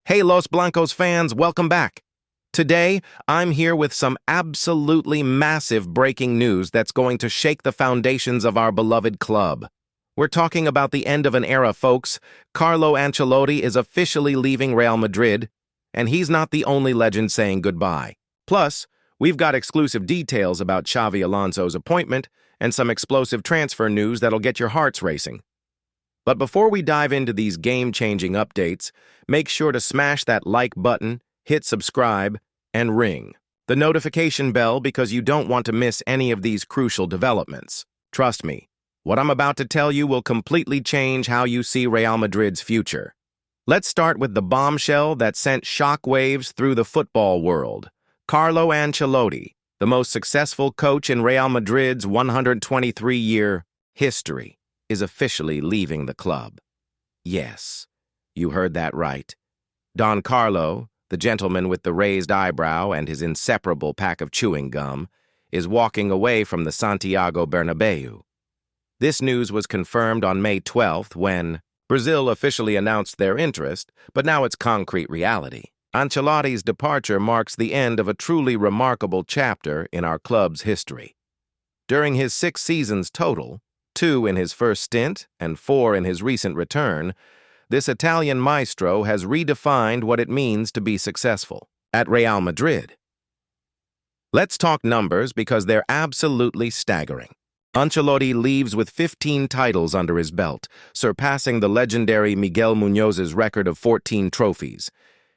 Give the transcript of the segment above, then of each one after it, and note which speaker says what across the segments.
Speaker 1: Hey Los Blancos fans, welcome back. Today, I'm here with some absolutely massive breaking news that's going to shake the foundations of our beloved club. We're talking about the end of an era, folks. Carlo Ancelotti is officially leaving Real Madrid, and he's not the only legend saying goodbye. Plus, we've got exclusive details about Xavi Alonso's appointment and some explosive transfer news that'll get your hearts racing. But before we dive into these game-changing updates, make sure to smash that like button, hit subscribe, and ring the notification bell because you don't want to miss any of these crucial developments. Trust me, what I'm about to tell you will completely change how you see Real Madrid's future. Let's start with the bombshell that sent shockwaves through the football world. Carlo Ancelotti, the most successful coach in Real Madrid's 123-year history, is officially leaving the club. Yes, you heard that right. Don Carlo, the gentleman with the raised eyebrow and his inseparable pack of chewing gum, is walking away from the Santiago Bernabeu. This news was confirmed on May 12th when Brazil officially announced their interest, but now it's concrete reality. Ancelotti's departure marks the end of a truly remarkable chapter in our club's history. During his 6 seasons total, 2 in his first stint and 4 in his recent return, this Italian maestro has redefined what it means to be successful at Real Madrid. Let's talk numbers because they're absolutely staggering. Ancelotti leaves with 15 titles under his belt, surpassing the legendary Miguel Muñoz's record of 14 trophies.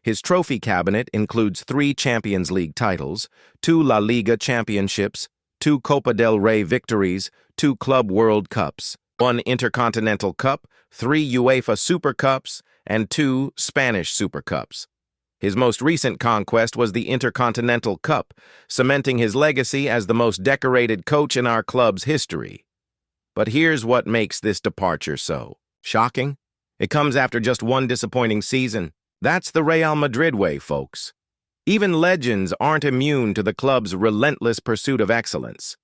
Speaker 1: His trophy cabinet includes 3 Champions League titles, 2 La Liga championships, 2 Copa del Rey victories, 2 Club World Cups, 1 Intercontinental Cup, 3 UEFA Super Cups, and 2 Spanish Super Cups. His most recent conquest was the Intercontinental Cup, cementing his legacy as the most decorated coach in our club's history. But here's what makes this departure so shocking. It comes after just 1 disappointing season. That's the Real Madrid way, folks. Even legends aren't immune to the club's relentless pursuit of excellence.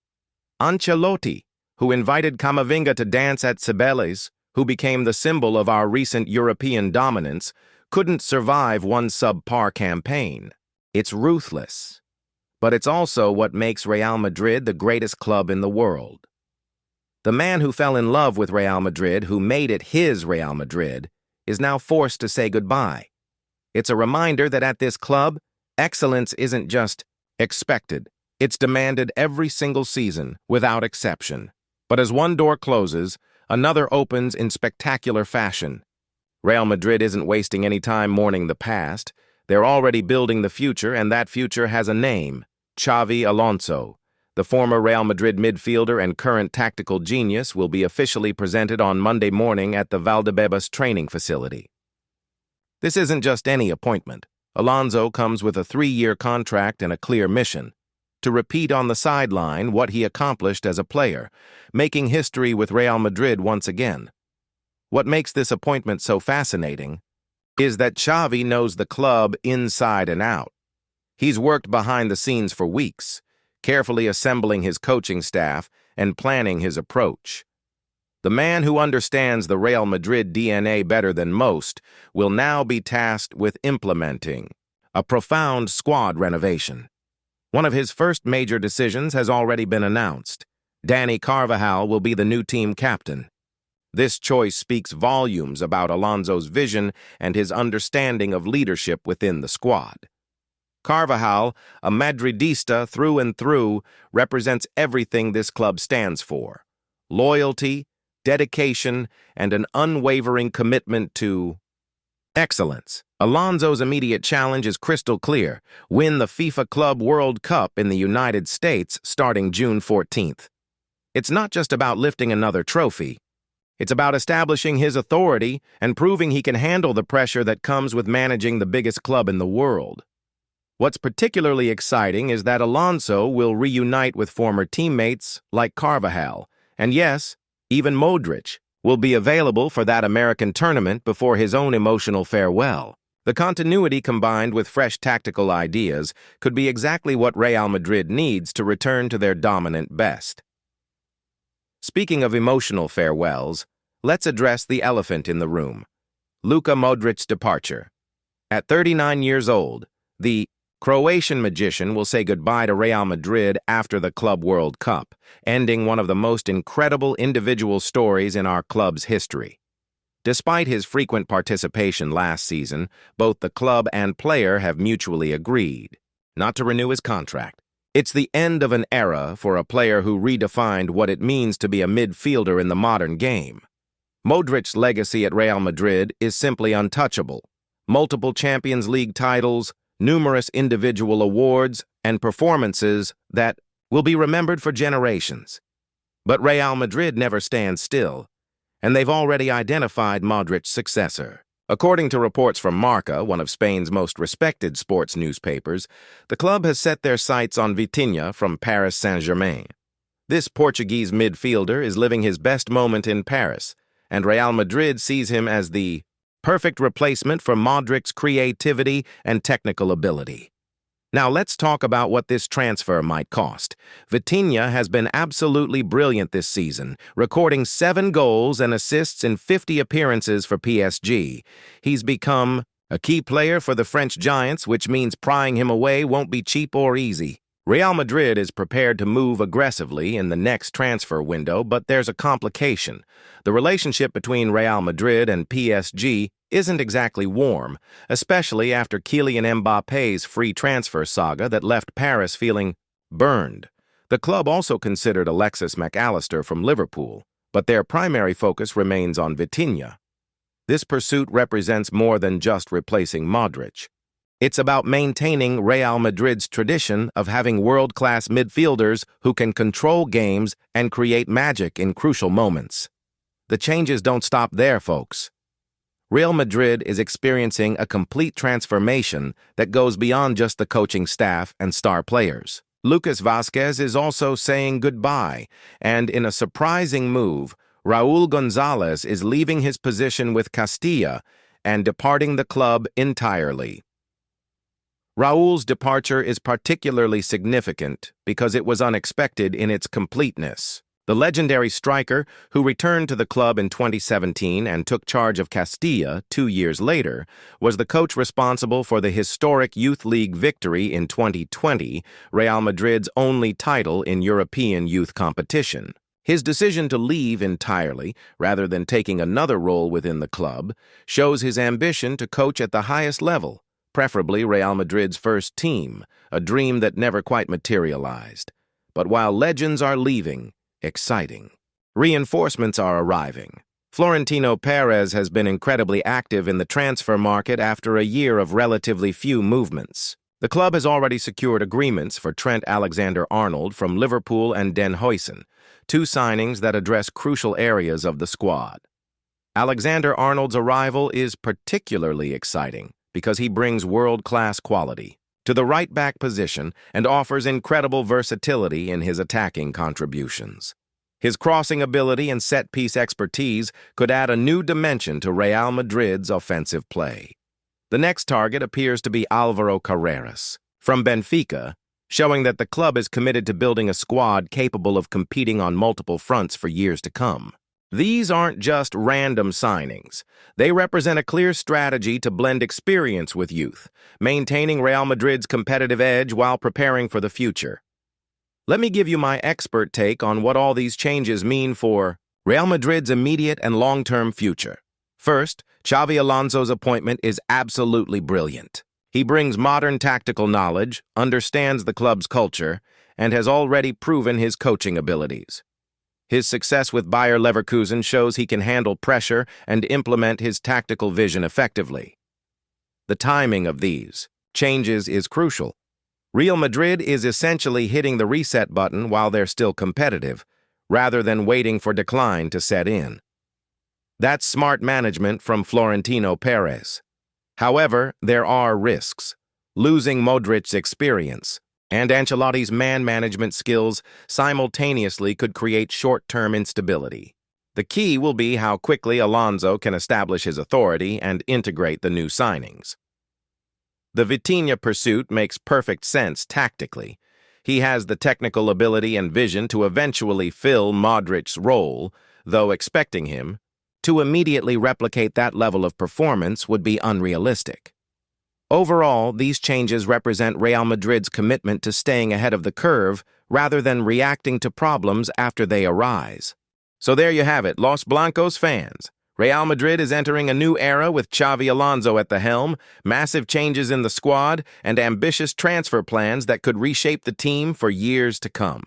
Speaker 1: Ancelotti, who invited Camavinga to dance at Cibeles, who became the symbol of our recent European dominance, couldn't survive 1 subpar campaign. It's ruthless. But it's also what makes Real Madrid the greatest club in the world. The man who fell in love with Real Madrid, who made it his Real Madrid, is now forced to say goodbye. It's a reminder that at this club, excellence isn't just expected. It's demanded every single season, without exception. But as one door closes, another opens in spectacular fashion. Real Madrid isn't wasting any time mourning the past. They're already building the future, and that future has a name: Xavi Alonso. The former Real Madrid midfielder and current tactical genius will be officially presented on Monday morning at the Valdebebas training facility. This isn't just any appointment. Alonso comes with a 3-year contract and a clear mission: to repeat on the sideline what he accomplished as a player, making history with Real Madrid once again. What makes this appointment so fascinating is that Xavi knows the club inside and out. He's worked behind the scenes for weeks, carefully assembling his coaching staff and planning his approach. The man who understands the Real Madrid DNA better than most will now be tasked with implementing a profound squad renovation. One of his first major decisions has already been announced. Dani Carvajal will be the new team captain. This choice speaks volumes about Alonso's vision and his understanding of leadership within the squad. Carvajal, a Madridista through and through, represents everything this club stands for: loyalty, dedication, and an unwavering commitment to excellence. Alonso's immediate challenge is crystal clear: win the FIFA Club World Cup in the United States starting June 14th. It's not just about lifting another trophy. It's about establishing his authority and proving he can handle the pressure that comes with managing the biggest club in the world. What's particularly exciting is that Alonso will reunite with former teammates like Carvajal, and yes, even Modric will be available for that American tournament before his own emotional farewell. The continuity combined with fresh tactical ideas could be exactly what Real Madrid needs to return to their dominant best. Speaking of emotional farewells, let's address the elephant in the room: Luka Modric's departure. At 39 years old, the Croatian magician will say goodbye to Real Madrid after the Club World Cup, ending one of the most incredible individual stories in our club's history. Despite his frequent participation last season, both the club and player have mutually agreed not to renew his contract. It's the end of an era for a player who redefined what it means to be a midfielder in the modern game. Modric's legacy at Real Madrid is simply untouchable. Multiple Champions League titles, numerous individual awards, and performances that will be remembered for generations. But Real Madrid never stands still, and they've already identified Modric's successor. According to reports from Marca, one of Spain's most respected sports newspapers, the club has set their sights on Vitinha from Paris Saint-Germain. This Portuguese midfielder is living his best moment in Paris, and Real Madrid sees him as the perfect replacement for Modric's creativity and technical ability. Now let's talk about what this transfer might cost. Vitinha has been absolutely brilliant this season, recording 7 goals and assists in 50 appearances for PSG. He's become a key player for the French Giants, which means prying him away won't be cheap or easy. Real Madrid is prepared to move aggressively in the next transfer window, but there's a complication. The relationship between Real Madrid and PSG isn't exactly warm, especially after Kylian Mbappe's free transfer saga that left Paris feeling burned. The club also considered Alexis McAllister from Liverpool, but their primary focus remains on Vitinha. This pursuit represents more than just replacing Modric. It's about maintaining Real Madrid's tradition of having world-class midfielders who can control games and create magic in crucial moments. The changes don't stop there, folks. Real Madrid is experiencing a complete transformation that goes beyond just the coaching staff and star players. Lucas Vázquez is also saying goodbye, and in a surprising move, Raúl González is leaving his position with Castilla and departing the club entirely. Raúl's departure is particularly significant because it was unexpected in its completeness. The legendary striker, who returned to the club in 2017 and took charge of Castilla 2 years later, was the coach responsible for the historic Youth League victory in 2020, Real Madrid's only title in European youth competition. His decision to leave entirely, rather than taking another role within the club, shows his ambition to coach at the highest level, preferably Real Madrid's first team, a dream that never quite materialized. But while legends are leaving, exciting reinforcements are arriving. Florentino Perez has been incredibly active in the transfer market after a year of relatively few movements. The club has already secured agreements for Trent Alexander-Arnold from Liverpool and Den Huijsen, 2 signings that address crucial areas of the squad. Alexander-Arnold's arrival is particularly exciting because he brings world-class quality to the right-back position and offers incredible versatility in his attacking contributions. His crossing ability and set-piece expertise could add a new dimension to Real Madrid's offensive play. The next target appears to be Álvaro Carreras from Benfica, showing that the club is committed to building a squad capable of competing on multiple fronts for years to come. These aren't just random signings. They represent a clear strategy to blend experience with youth, maintaining Real Madrid's competitive edge while preparing for the future. Let me give you my expert take on what all these changes mean for Real Madrid's immediate and long-term future. First, Xabi Alonso's appointment is absolutely brilliant. He brings modern tactical knowledge, understands the club's culture, and has already proven his coaching abilities. His success with Bayer Leverkusen shows he can handle pressure and implement his tactical vision effectively. The timing of these changes is crucial. Real Madrid is essentially hitting the reset button while they're still competitive, rather than waiting for decline to set in. That's smart management from Florentino Perez. However, there are risks. Losing Modric's experience and Ancelotti's man-management skills simultaneously could create short-term instability. The key will be how quickly Alonso can establish his authority and integrate the new signings. The Vitinha pursuit makes perfect sense tactically. He has the technical ability and vision to eventually fill Modric's role, though expecting him to immediately replicate that level of performance would be unrealistic. Overall, these changes represent Real Madrid's commitment to staying ahead of the curve rather than reacting to problems after they arise. So there you have it, Los Blancos fans. Real Madrid is entering a new era with Xavi Alonso at the helm, massive changes in the squad, and ambitious transfer plans that could reshape the team for years to come.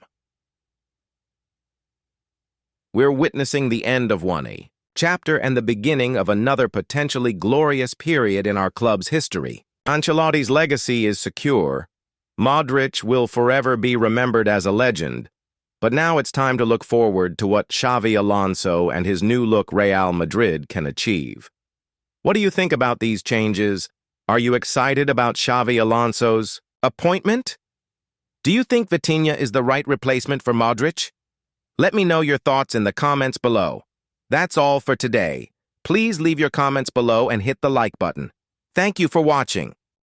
Speaker 1: We're witnessing the end of one chapter and the beginning of another potentially glorious period in our club's history. Ancelotti's legacy is secure. Modric will forever be remembered as a legend. But now it's time to look forward to what Xavi Alonso and his new-look Real Madrid can achieve. What do you think about these changes? Are you excited about Xavi Alonso's appointment? Do you think Vitinha is the right replacement for Modric? Let me know your thoughts in the comments below. That's all for today. Please leave your comments below and hit the like button. Thank you for watching.